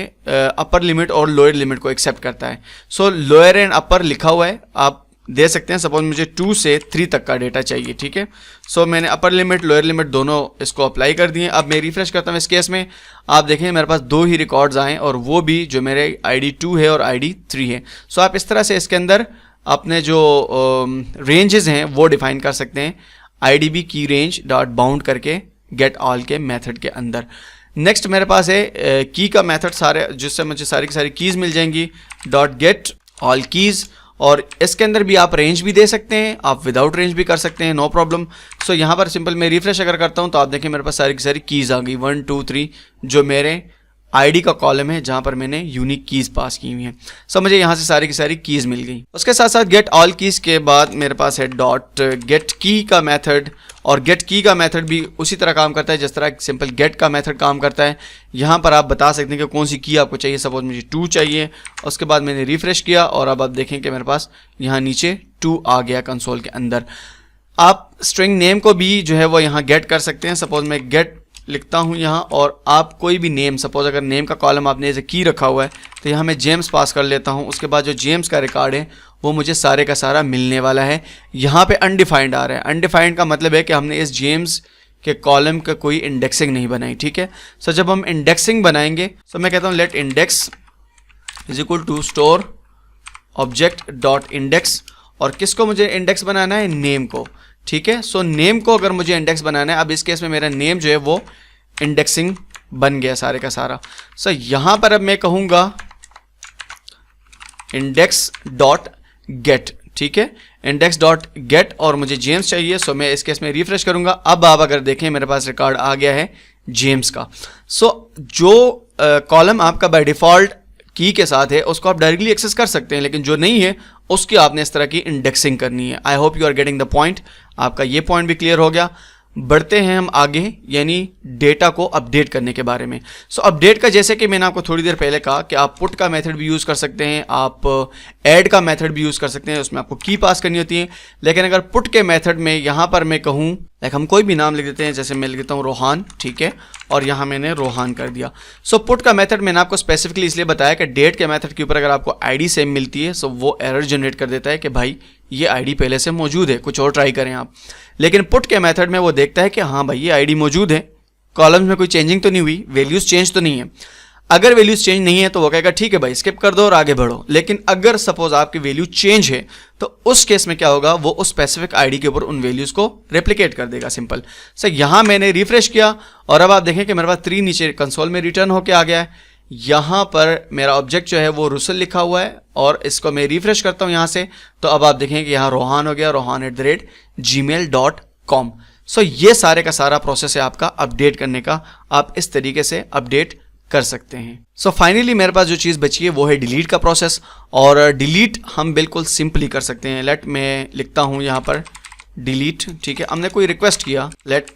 अपर लिमिट और लोअर लिमिट को एक्सेप्ट करता है। सो लोअर एंड अपर लिखा हुआ है, आप दे सकते हैं। सपोज मुझे 2 से 3 तक का डेटा चाहिए। ठीक है। सो मैंने अपर लिमिट लोअर लिमिट दोनों इसको अप्लाई कर दिए। अब मैं रिफ्रेश करता हूँ। इस केस में आप देखें मेरे पास 2 ही रिकॉर्ड्स आए और वो भी जो मेरे ID2 है और ID3 है। सो आप इस तरह से इसके अंदर अपने जो रेंजेस हैं वो डिफाइन कर सकते हैं IDB की रेंज डॉट बाउंड करके गेट ऑल के मेथड के अंदर। नेक्स्ट मेरे पास है की का मेथड, सारे जिससे मुझे सारी की सारी कीज मिल जाएंगी, डॉट गेट ऑल कीज। और इसके अंदर भी आप रेंज भी दे सकते हैं, आप विदाउट रेंज भी कर सकते हैं, नो प्रॉब्लम। सो यहाँ पर सिंपल मैं रिफ्रेश अगर करता हूँ तो आप देखें मेरे पास सारी की सारी कीज आ गई 1 2 3, जो मेरे ID का कॉलम है जहाँ पर मैंने यूनिक कीज पास की हुई हैं। सो मुझे यहाँ से सारी की सारी कीज मिल गई। उसके साथ साथ गेट ऑल कीज के बाद मेरे पास है डॉट गेट की का मेथड। और गेट की का मेथड भी उसी तरह काम करता है जिस तरह सिंपल गेट का मेथड काम करता है। यहाँ पर आप बता सकते हैं कि कौन सी की आपको चाहिए। सपोज मुझे 2 चाहिए, उसके बाद मैंने रिफ्रेश किया और अब आप देखें कि मेरे पास यहाँ नीचे 2 आ गया कंसोल के अंदर। आप स्ट्रिंग नेम को भी जो है वो यहाँ गेट कर सकते हैं। सपोज मैं गेट लिखता हूँ यहाँ और आप कोई भी नेम, सपोज अगर नेम का कॉलम आपने एज ए की रखा हुआ है तो यहाँ मैं जेम्स पास कर लेता हूँ। उसके बाद जो जेम्स का रिकॉर्ड है वो मुझे सारे का सारा मिलने वाला है। यहाँ पे अनडिफाइंड आ रहा है। अनडिफाइंड का मतलब है कि हमने इस जेम्स के कॉलम का कोई इंडेक्सिंग नहीं बनाई। ठीक है। सो जब हम इंडेक्सिंग बनाएंगे तो मैं कहता हूँ let index is equal to store object dot index. और किसको मुझे इंडेक्स बनाना है? नेम को। ठीक है। सो नेम को अगर मुझे इंडेक्स बनाना है, अब इस केस में मेरा नेम जो है वो इंडेक्सिंग बन गया सारे का सारा। सो यहाँ पर अब मैं कहूँगा इंडेक्स डॉट गेट। ठीक है। इंडेक्स डॉट गेट और मुझे जेम्स चाहिए। सो मैं इस केस में रिफ्रेश करूँगा। अब आप अगर देखें मेरे पास रिकॉर्ड आ गया है जेम्स का। सो जो कॉलम आपका बाय डिफ़ॉल्ट की के साथ है उसको आप डायरेक्टली एक्सेस कर सकते हैं, लेकिन जो नहीं है उसकी आपने इस तरह की इंडेक्सिंग करनी है। I hope you are getting the point. आपका ये पॉइंट भी क्लियर हो गया। बढ़ते हैं हम आगे, यानी डेटा को अपडेट करने के बारे में। सो अपडेट का जैसे कि मैंने आपको थोड़ी देर पहले कहा कि आप पुट का मेथड भी यूज़ कर सकते हैं, आप ऐड का मेथड भी यूज़ कर सकते हैं, उसमें आपको की पास करनी होती है। लेकिन अगर पुट के मेथड में यहाँ पर मैं कहूँ, लाइक हम कोई भी नाम लिख देते हैं, जैसे मैं लिख देता हूँ रोहान, ठीक है, और यहाँ मैंने रोहान कर दिया। सो पुट का मेथड मैंने आपको स्पेसिफिकली इसलिए बताया कि डेट के मेथड के ऊपर अगर आपको आईडी सेम मिलती है सो वो एरर जनरेट कर देता है कि भाई ये आईडी पहले से मौजूद है, कुछ और ट्राई करें आप। लेकिन पुट के मेथड में वो देखता है कि हाँ भाई ये आईडी मौजूद है, कॉलम्स में कोई चेंजिंग तो नहीं हुई, वैल्यूज चेंज तो नहीं है। अगर वैल्यूज चेंज नहीं है तो वो कहेगा ठीक है भाई स्किप कर दो और आगे बढ़ो। लेकिन अगर सपोज आपकी वैल्यू चेंज है तो उस केस में क्या होगा, वो उस स्पेसिफिक आईडी के ऊपर उन वैल्यूज को रेप्लिकेट कर देगा, सिंपल। सर यहाँ मैंने रिफ्रेश किया और अब आप देखें कि मेरे पास 3 नीचे कंसोल में रिटर्न होके आ गया है। यहाँ पर मेरा ऑब्जेक्ट जो है वो रुसल लिखा हुआ है और इसको मैं रिफ्रेश करता हूँ यहाँ से, तो अब आप देखें कि यहाँ रोहान हो गया, rohan@gmail.com। सो ये सारे का सारा प्रोसेस है आपका अपडेट करने का, आप इस तरीके से अपडेट कर सकते हैं। सो फाइनली मेरे पास जो चीज़ बची है वो है डिलीट का प्रोसेस, और डिलीट हम बिल्कुल सिंपली कर सकते हैं। लेट मैं लिखता हूँ यहाँ पर डिलीट, ठीक है, हमने कोई रिक्वेस्ट किया, let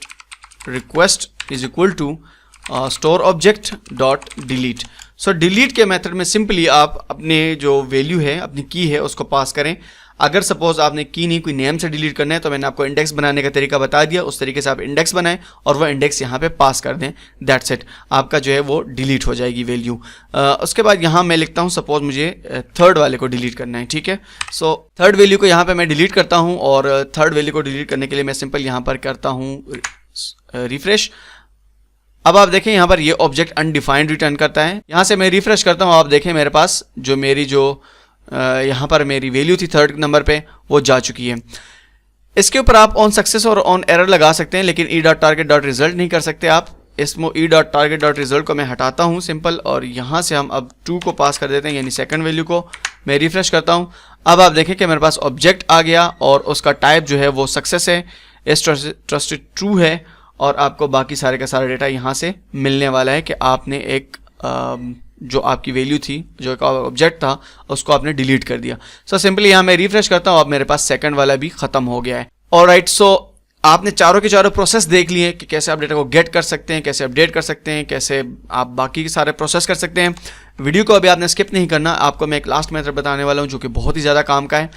request is equal to store object dot delete. So delete के मेथड में सिंपली आप अपने जो वैल्यू है, अपनी की है, उसको पास करें। अगर सपोज आपने की नहीं, कोई नेम से डिलीट करना है तो मैंने आपको इंडेक्स बनाने का तरीका बता दिया, उस तरीके से आप इंडेक्स बनाएं और वह इंडेक्स यहाँ पे पास कर दें, दैट्स इट, आपका जो है वो डिलीट हो जाएगी वैल्यू। उसके बाद यहाँ मैं लिखता हूँ सपोज मुझे थर्ड वाले को डिलीट करना है, ठीक है। सो थर्ड वैल्यू को यहाँ पर मैं डिलीट करता हूँ और थर्ड वैल्यू को डिलीट करने के लिए मैं सिंपल यहाँ पर करता हूँ रिफ्रेश। अब आप देखें यहाँ पर ये ऑब्जेक्ट अनडिफाइंड रिटर्न करता है। यहाँ से मैं रिफ्रेश करता हूँ, आप देखें मेरे पास जो मेरी यहाँ पर मेरी वैल्यू थी थर्ड नंबर पे वो जा चुकी है। इसके ऊपर आप ऑन सक्सेस और ऑन एरर लगा सकते हैं, लेकिन e.target.result नहीं कर सकते आप। इसमें e.target.result को मैं हटाता हूँ सिंपल, और यहाँ से हम अब 2 को पास कर देते हैं, यानी सेकंड वैल्यू को। मैं रिफ्रेश करता हूँ, अब आप देखें कि मेरे पास ऑब्जेक्ट आ गया और उसका टाइप जो है वो सक्सेस है, इस ट्रस्टेड ट्रू है, और आपको बाकी सारे का सारा डेटा यहाँ से मिलने वाला है कि आपने एक जो आपकी वैल्यू थी, जो एक ऑब्जेक्ट था, उसको आपने डिलीट कर दिया। सो सिंपली यहाँ मैं रिफ्रेश करता हूँ, अब मेरे पास सेकंड वाला भी खत्म हो गया है। ऑलराइट, सो आपने चारों के चारों प्रोसेस देख लिए कि कैसे आप डेटा को गेट कर सकते हैं, कैसे अपडेट कर सकते हैं, कैसे आप बाकी के सारे प्रोसेस कर सकते हैं। वीडियो को अभी आपने स्किप नहीं करना, आपको मैं एक लास्ट मेथड बताने वाला हूं जो कि बहुत ही ज़्यादा काम का है,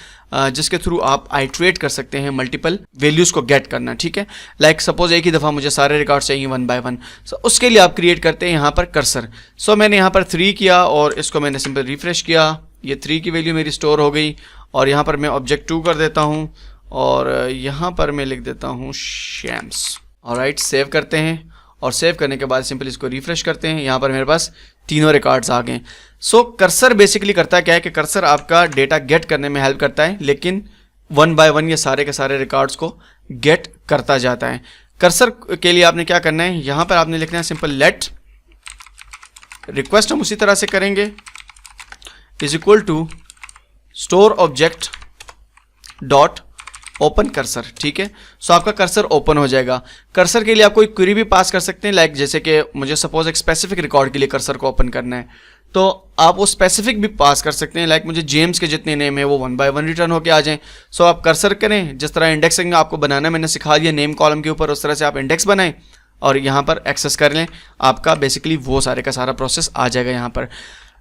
जिसके थ्रू आप आइट्रेट कर सकते हैं मल्टीपल वैल्यूज़ को गेट करना, ठीक है। लाइक सपोज एक ही दफ़ा मुझे सारे रिकॉर्ड चाहिए 1 by 1, सो उसके लिए आप क्रिएट करते हैं यहाँ पर कर्सर। सो मैंने यहाँ पर 3 किया और इसको मैंने सिंपल रिफ्रेश किया, ये 3 की वैल्यू मेरी स्टोर हो गई, और यहाँ पर मैं ऑब्जेक्ट 2 कर देता हूँ और यहाँ पर मैं लिख देता हूँ शैम्स। ऑलराइट, सेव करते हैं और सेव करने के बाद सिंपल इसको रिफ्रेश करते हैं। यहाँ पर मेरे पास तीनों रिकॉर्ड्स आ गए। सो कर्सर बेसिकली करता है क्या है कि कर्सर आपका डेटा गेट करने में हेल्प करता है, लेकिन 1 by 1 ये सारे के सारे रिकॉर्ड्स को गेट करता जाता है। कर्सर के लिए आपने क्या करना है, यहाँ पर आपने लिखना है सिंपल लेट रिक्वेस्ट, हम उसी तरह से करेंगे, is equal to store object dot open cursor, ठीक है। सो आपका कर्सर ओपन हो जाएगा। कर्सर के लिए आप कोई क्वेरी भी पास कर सकते हैं, लाइक जैसे कि मुझे सपोज एक स्पेसिफिक रिकॉर्ड के लिए कर्सर को ओपन करना है, तो आप वो स्पेसिफिक भी पास कर सकते हैं, लाइक मुझे जेम्स के जितने नेम है वो 1 by 1 रिटर्न होके आ जाएं। सो आप कर्सर करें, जिस तरह इंडेक्सिंग आपको बनाना मैंने सिखा दिया नेम कॉलम के ऊपर, उस तरह से आप इंडेक्स बनाएं और यहाँ पर एक्सेस कर लें, आपका बेसिकली वो सारे का सारा प्रोसेस आ जाएगा यहाँ पर।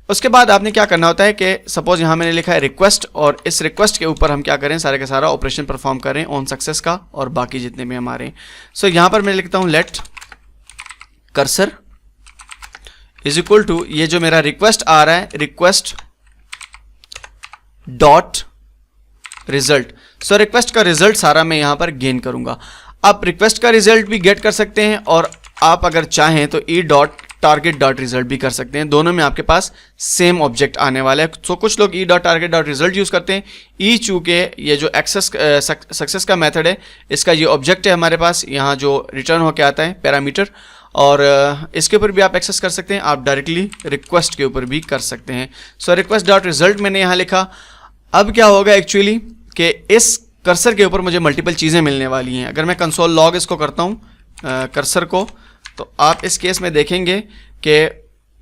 उसके बाद आपने क्या करना होता है कि सपोज यहाँ मैंने लिखा है रिक्वेस्ट, और इस रिक्वेस्ट के ऊपर हम क्या करें, सारे का सारा ऑपरेशन परफॉर्म करें ऑन सक्सेस का और बाकी जितने भी हमारे। सो यहाँ पर मैं लिखता हूँ let cursor is equal to, ये जो मेरा रिक्वेस्ट आ रहा है request dot result. So request का रिजल्ट सारा मैं यहाँ पर गेन करूँगा। आप रिक्वेस्ट का रिजल्ट भी गेट कर सकते हैं और आप अगर चाहें तो e.target.result भी कर सकते हैं, दोनों में आपके पास सेम ऑब्जेक्ट आने वाला है। सो कुछ लोग e.target.result यूज़ करते हैं। ई चूँकि ये जो एक्सेस सक्सेस का मेथड है, इसका ये ऑब्जेक्ट है हमारे पास, यहाँ जो रिटर्न होके आता है पैरामीटर, और इसके ऊपर भी आप एक्सेस कर सकते हैं। आप डायरेक्टली रिक्वेस्ट के ऊपर भी कर सकते हैं। सो request.result मैंने यहाँ लिखा। अब क्या होगा एक्चुअली कि इस कर्सर के ऊपर मुझे मल्टीपल चीज़ें मिलने वाली हैं। अगर मैं कंसोल लॉग इसको करता हूँ कर्सर को, तो आप इस केस में देखेंगे कि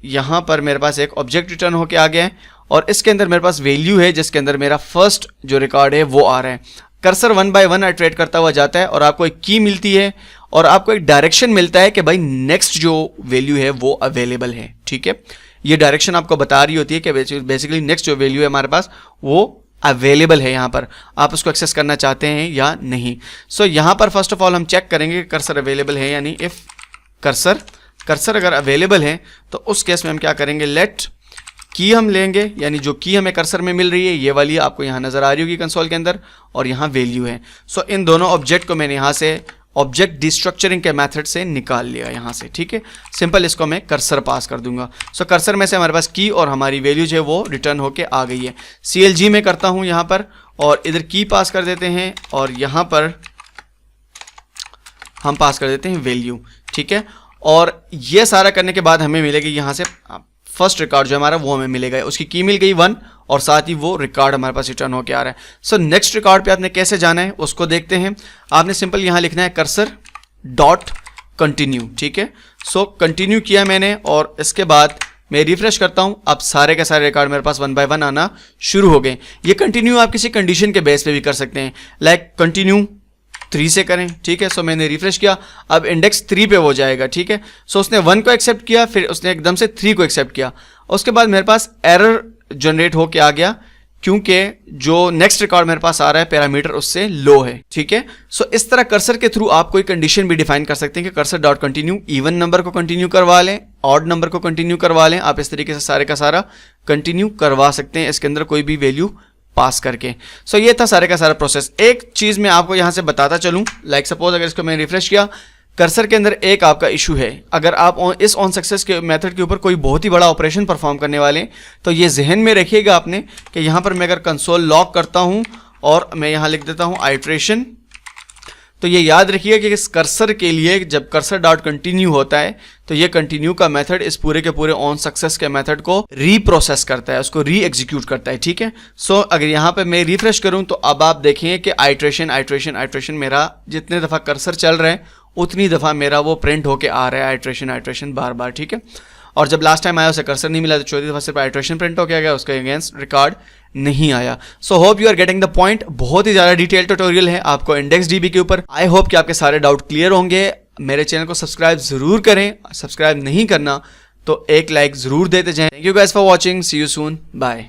यहाँ पर मेरे पास एक ऑब्जेक्ट रिटर्न होके आ गया है और इसके अंदर मेरे पास वैल्यू है जिसके अंदर मेरा फर्स्ट जो रिकॉर्ड है वो आ रहा है। कर्सर 1 बाय 1 आइटरेट करता हुआ जाता है और आपको एक की मिलती है और आपको एक डायरेक्शन मिलता है कि भाई नेक्स्ट जो वैल्यू है वो अवेलेबल है, ठीक है। ये डायरेक्शन आपको बता रही होती है कि बेसिकली नेक्स्ट जो वैल्यू है हमारे पास वो अवेलेबल है, यहाँ पर आप उसको एक्सेस करना चाहते हैं या नहीं। सो यहाँ पर फर्स्ट ऑफ ऑल हम चेक करेंगे कि कर्सर अवेलेबल है या नहीं। इफ कर्सर अगर अवेलेबल है तो उस केस में हम क्या करेंगे, लेट की हम लेंगे, यानी जो की हमें कर्सर में मिल रही है ये वाली आपको यहाँ नजर आ रही होगी कंसोल के अंदर, और यहाँ वैल्यू है। सो इन दोनों ऑब्जेक्ट को मैंने यहाँ से ऑब्जेक्ट डिस्ट्रक्चरिंग के मेथड से निकाल लिया यहाँ से, ठीक है। सिंपल इसको मैं कर्सर पास कर दूंगा। सो कर्सर में से हमारे पास की और हमारी वैल्यू जो है वो रिटर्न होके आ गई है। CLG में करता हूँ यहाँ पर और इधर की पास कर देते हैं और यहाँ पर हम पास कर देते हैं वैल्यू, ठीक है। और ये सारा करने के बाद हमें मिलेगी यहाँ से फर्स्ट रिकॉर्ड जो हमारा वो हमें मिलेगा, उसकी की मिल गई 1 और साथ ही वो रिकॉर्ड हमारे पास रिटर्न होके आ रहा है। सो नेक्स्ट रिकॉर्ड पे आपने कैसे जाना है उसको देखते हैं। आपने सिंपल यहाँ लिखना है कर्सर डॉट कंटिन्यू, ठीक है। सो कंटिन्यू किया मैंने और इसके बाद मैं रिफ्रेश करता हूँ। अब सारे के सारे रिकॉर्ड मेरे पास 1 बाय 1 आना शुरू हो गए। ये कंटिन्यू आप किसी कंडीशन के बेस पे भी कर सकते हैं, लाइक कंटिन्यू 3 से करें, ठीक है। सो मैंने रिफ्रेश किया, अब इंडेक्स 3 पे हो जाएगा, ठीक है। सो उसने 1 को एक्सेप्ट किया, फिर उसने एकदम से 3 को एक्सेप्ट किया। उसके बाद मेरे पास एरर जनरेट होके आ गया क्योंकि जो नेक्स्ट रिकॉर्ड मेरे पास आ रहा है पैरामीटर उससे लो है, ठीक है। सो इस तरह कर्सर के थ्रू आप कोई कंडीशन भी डिफाइन कर सकते हैं कि cursor dot continue even number को कंटिन्यू करवा लें, ऑड नंबर को कंटिन्यू करवा लें। आप इस तरीके से सारे का सारा कंटिन्यू करवा सकते हैं इसके अंदर कोई भी वैल्यू पास करके। सो ये था सारे का सारा प्रोसेस। एक चीज मैं आपको यहां से बताता चलूं, लाइक सपोज अगर इसको मैंने रिफ्रेश किया, कर्सर के अंदर एक आपका इशू है। अगर आप इस ऑन सक्सेस के मेथड के ऊपर कोई बहुत ही बड़ा ऑपरेशन परफॉर्म करने वाले हैं तो ये जहन में रखिएगा आपने कि यहां पर मैं अगर कंसोल लॉक करता हूं और मैं यहां लिख देता हूं आइट्रेशन, तो ये याद रखिए कि इस कर्सर के लिए जब कर्सर डॉट कंटिन्यू होता है तो ये कंटिन्यू का मेथड इस पूरे के पूरे ऑन सक्सेस के मेथड को रीप्रोसेस करता है, उसको री एग्जीक्यूट करता है, ठीक है। सो अगर यहाँ पे मैं रिफ्रेश करूँ तो अब आप देखें कि आइट्रेशन मेरा जितने दफ़ा कर्सर चल रहा है उतनी दफ़ा मेरा वो प्रिंट होके आ रहा है, आइट्रेशन बार बार, ठीक है। और जब लास्ट टाइम आया उसे कर्सर नहीं मिला तो चौथी दफ़ा सिर्फ आइट्रेशन प्रिंट होके आ गया, उसके अगेंस्ट रिकॉर्ड नहीं आया। So hope you are getting the point. बहुत ही ज़्यादा डिटेल ट्यूटोरियल है आपको इंडेक्स डीबी के ऊपर। आई होप कि आपके सारे डाउट क्लियर होंगे। मेरे चैनल को सब्सक्राइब जरूर करें, सब्सक्राइब नहीं करना तो एक लाइक जरूर देते जाएं। Thank you guys for watching, see you soon, bye.